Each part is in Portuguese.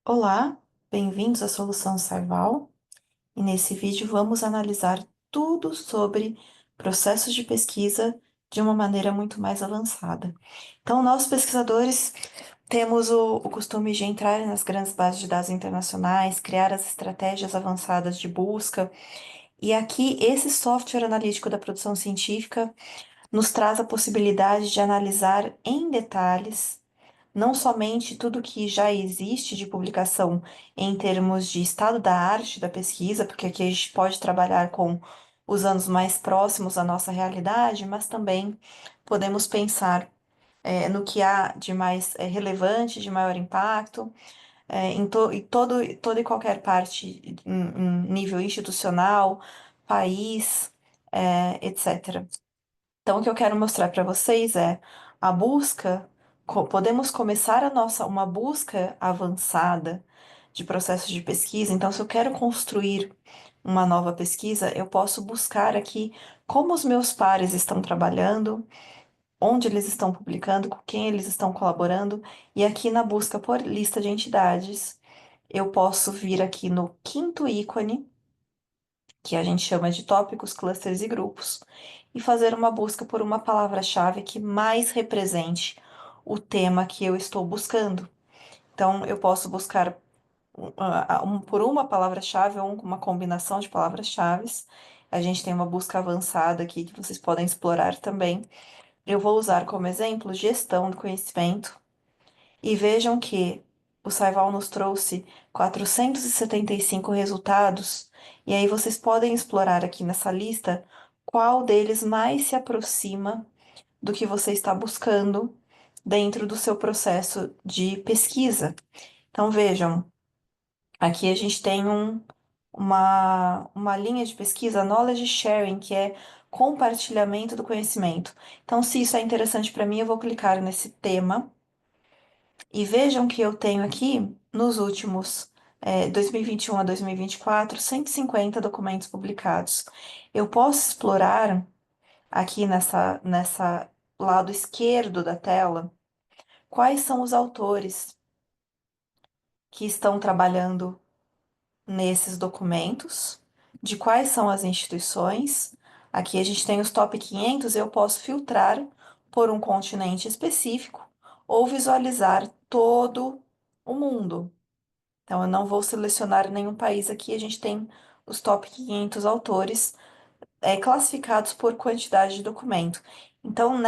Olá, bem-vindos à Solução Sarval e nesse vídeo vamos analisar tudo sobre processos de pesquisa de uma maneira muito mais avançada. Então, nós pesquisadores temos o costume de entrar nas grandes bases de dados internacionais, criar as estratégias avançadas de busca, e aqui esse software analítico da produção científica nos traz a possibilidade de analisar em detalhes não somente tudo que já existe de publicação em termos de estado da arte da pesquisa, porque aqui a gente pode trabalhar com os anos mais próximos à nossa realidade, mas também podemos pensar no que há de mais relevante, de maior impacto, em toda e qualquer parte, em nível institucional, país, etc. Então, o que eu quero mostrar para vocês é a busca, podemos começar uma busca avançada de processos de pesquisa. Então, se eu quero construir uma nova pesquisa, eu posso buscar aqui como os meus pares estão trabalhando, onde eles estão publicando, com quem eles estão colaborando, e aqui na busca por lista de entidades, eu posso vir aqui no quinto ícone que a gente chama de tópicos, clusters e grupos, e fazer uma busca por uma palavra-chave que mais represente o tema que eu estou buscando. Então, eu posso buscar por uma palavra-chave ou uma combinação de palavras-chaves. A gente tem uma busca avançada aqui que vocês podem explorar também. Eu vou usar como exemplo gestão do conhecimento. E vejam que o Saival nos trouxe 475 resultados, e aí vocês podem explorar aqui nessa lista qual deles mais se aproxima do que você está buscando dentro do seu processo de pesquisa. Então vejam, aqui a gente tem uma linha de pesquisa, knowledge sharing, que é compartilhamento do conhecimento. Então, se isso é interessante para mim, eu vou clicar nesse tema. E vejam que eu tenho aqui, nos últimos 2021 a 2024, 150 documentos publicados. Eu posso explorar aqui nessa lado esquerdo da tela quais são os autores que estão trabalhando nesses documentos, de quais são as instituições. Aqui a gente tem os top 500, eu posso filtrar por um continente específico ou visualizar todo o mundo. Então, eu não vou selecionar nenhum país aqui, a gente tem os top 500 autores classificados por quantidade de documento. Então,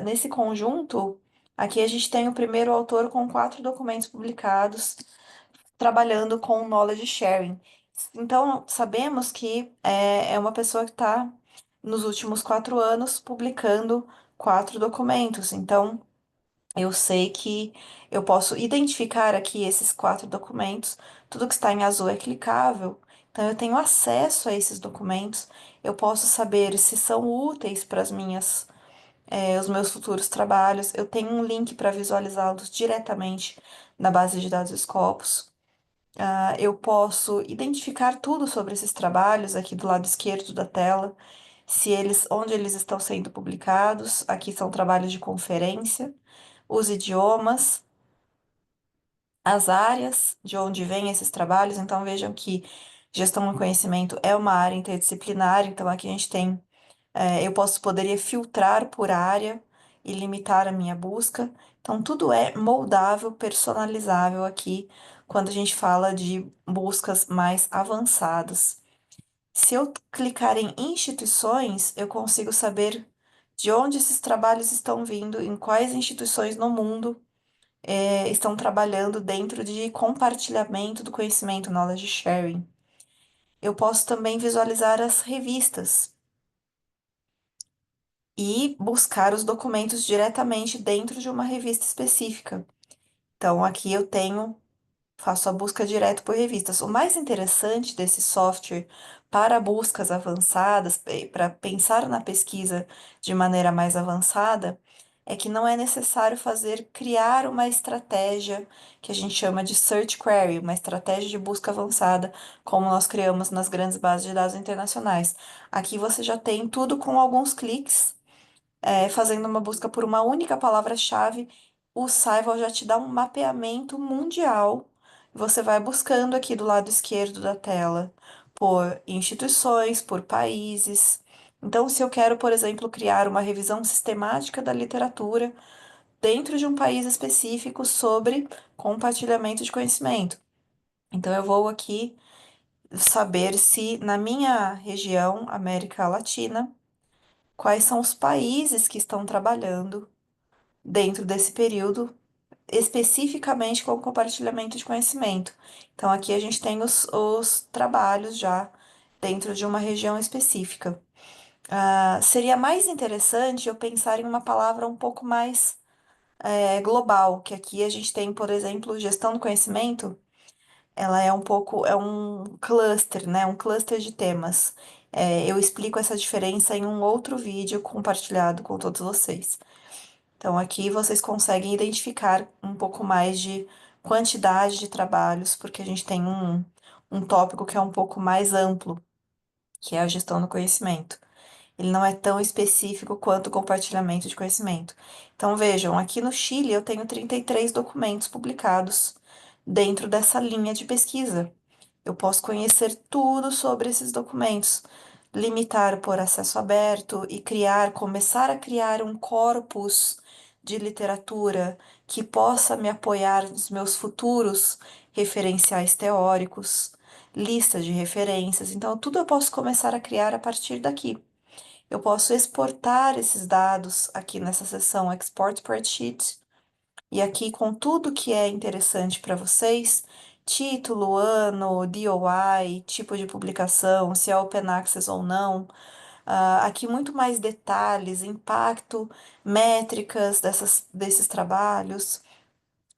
nesse conjunto, aqui a gente tem o primeiro autor com 4 documentos publicados, trabalhando com knowledge sharing. Então, sabemos que é uma pessoa que está, nos últimos 4 anos, publicando 4 documentos. Então, eu sei que eu posso identificar aqui esses 4 documentos. Tudo que está em azul é clicável. Então, eu tenho acesso a esses documentos. Eu posso saber se são úteis para os meus futuros trabalhos. Eu tenho um link para visualizá-los diretamente na base de dados Scopus. Eu posso identificar tudo sobre esses trabalhos aqui do lado esquerdo da tela, onde eles estão sendo publicados. Aqui são trabalhos de conferência, os idiomas, as áreas de onde vêm esses trabalhos. Então vejam que gestão do conhecimento é uma área interdisciplinar. Então aqui a gente tem, poderia filtrar por área e limitar a minha busca. Então tudo é moldável, personalizável aqui quando a gente fala de buscas mais avançadas. Se eu clicar em instituições, eu consigo saber de onde esses trabalhos estão vindo, em quais instituições no mundo estão trabalhando dentro de compartilhamento do conhecimento, knowledge sharing. Eu posso também visualizar as revistas e buscar os documentos diretamente dentro de uma revista específica. Então, aqui eu tenho faço a busca direto por revistas. O mais interessante desse software para buscas avançadas, para pensar na pesquisa de maneira mais avançada, é que não é necessário criar uma estratégia que a gente chama de search query, uma estratégia de busca avançada, como nós criamos nas grandes bases de dados internacionais. Aqui você já tem tudo com alguns cliques, fazendo uma busca por uma única palavra-chave. O Saival já te dá um mapeamento mundial Você vai buscando aqui do lado esquerdo da tela por instituições, por países. Então, se eu quero, por exemplo, criar uma revisão sistemática da literatura dentro de um país específico sobre compartilhamento de conhecimento. Então, eu vou aqui saber se na minha região, América Latina, quais são os países que estão trabalhando dentro desse período, especificamente com o compartilhamento de conhecimento. Então, aqui a gente tem os trabalhos já dentro de uma região específica. Seria mais interessante eu pensar em uma palavra um pouco mais global, que aqui a gente tem, por exemplo, gestão do conhecimento. Ela é um pouco, é um cluster, né? Um cluster de temas. Eu explico essa diferença em um outro vídeo compartilhado com todos vocês. Então, aqui vocês conseguem identificar um pouco mais de quantidade de trabalhos, porque a gente tem um tópico que é um pouco mais amplo, que é a gestão do conhecimento. Ele não é tão específico quanto o compartilhamento de conhecimento. Então, vejam, aqui no Chile eu tenho 33 documentos publicados dentro dessa linha de pesquisa. Eu posso conhecer tudo sobre esses documentos, limitar por acesso aberto e começar a criar um corpus de literatura que possa me apoiar nos meus futuros referenciais teóricos, lista de referências. Então, tudo eu posso começar a criar a partir daqui. Eu posso exportar esses dados aqui nessa seção Export Spreadsheet e aqui com tudo que é interessante para vocês, título, ano, DOI, tipo de publicação, se é open access ou não. Aqui muito mais detalhes, impacto, métricas desses trabalhos,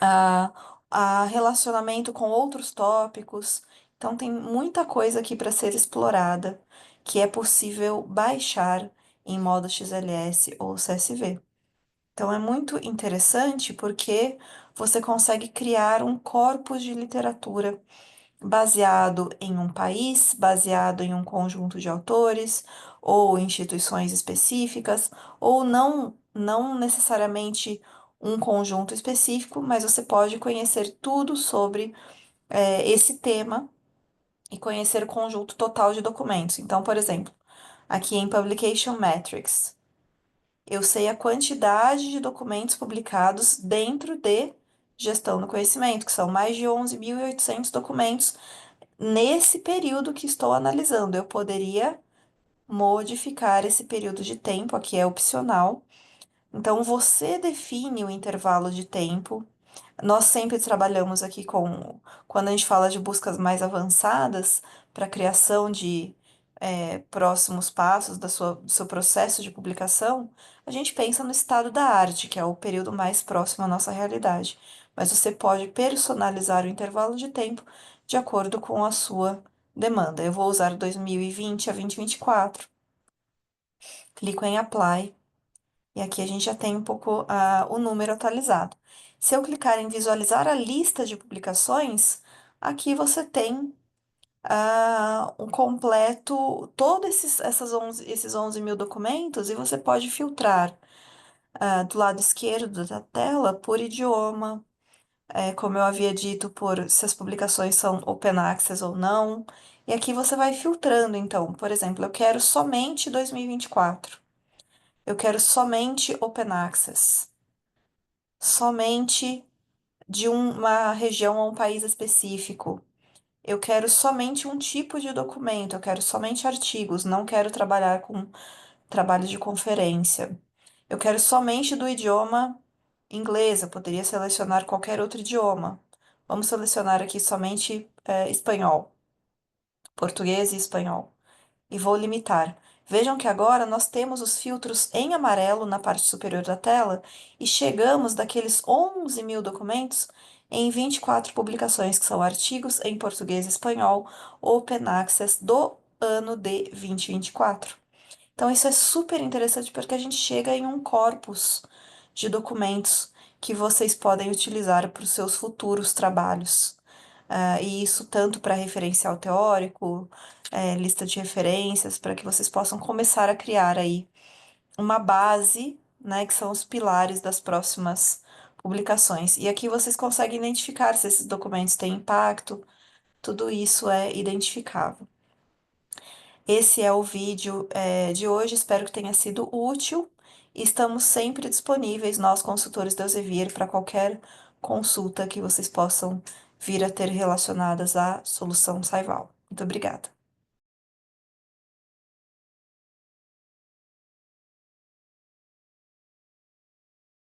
ah, relacionamento com outros tópicos. Então tem muita coisa aqui para ser explorada que é possível baixar em modo XLS ou CSV. Então é muito interessante porque você consegue criar um corpus de literatura baseado em um país, baseado em um conjunto de autores ou instituições específicas, ou não necessariamente um conjunto específico, mas você pode conhecer tudo sobre esse tema e conhecer o conjunto total de documentos. Então, por exemplo, aqui em Publication Metrics. Eu sei a quantidade de documentos publicados dentro de gestão do conhecimento, que são mais de 11.800 documentos nesse período que estou analisando. Eu poderia modificar esse período de tempo, aqui é opcional. Então, você define o intervalo de tempo. Nós sempre trabalhamos aqui quando a gente fala de buscas mais avançadas, para a criação de próximos passos do seu processo de publicação, a gente pensa no estado da arte, que é o período mais próximo à nossa realidade. Mas você pode personalizar o intervalo de tempo de acordo com a sua demanda. Eu vou usar 2020 a 2024. Clico em Apply. E aqui a gente já tem um pouco o número atualizado. Se eu clicar em visualizar a lista de publicações, aqui você tem um completo, esses 11 mil documentos, e você pode filtrar do lado esquerdo da tela por idioma, como eu havia dito, por se as publicações são open access ou não. E aqui você vai filtrando, então, por exemplo, eu quero somente 2024. Eu quero somente open access, somente de uma região ou um país específico. Eu quero somente um tipo de documento, eu quero somente artigos, não quero trabalhar com trabalho de conferência. Eu quero somente do idioma inglês, eu poderia selecionar qualquer outro idioma. Vamos selecionar aqui somente espanhol, português e espanhol e vou limitar. Vejam que agora nós temos os filtros em amarelo na parte superior da tela e chegamos daqueles 11 mil documentos em 24 publicações, que são artigos em português e espanhol, Open Access do ano de 2024. Então, isso é super interessante porque a gente chega em um corpus de documentos que vocês podem utilizar para os seus futuros trabalhos. E isso tanto para referencial teórico, lista de referências, para que vocês possam começar a criar aí uma base, né, que são os pilares das próximas publicações. E aqui vocês conseguem identificar se esses documentos têm impacto, tudo isso é identificável. Esse é o vídeo, de hoje, espero que tenha sido útil. Estamos sempre disponíveis, nós, consultores da Elsevier, para qualquer consulta que vocês possam vir a ter relacionadas à solução Saival. Muito obrigada.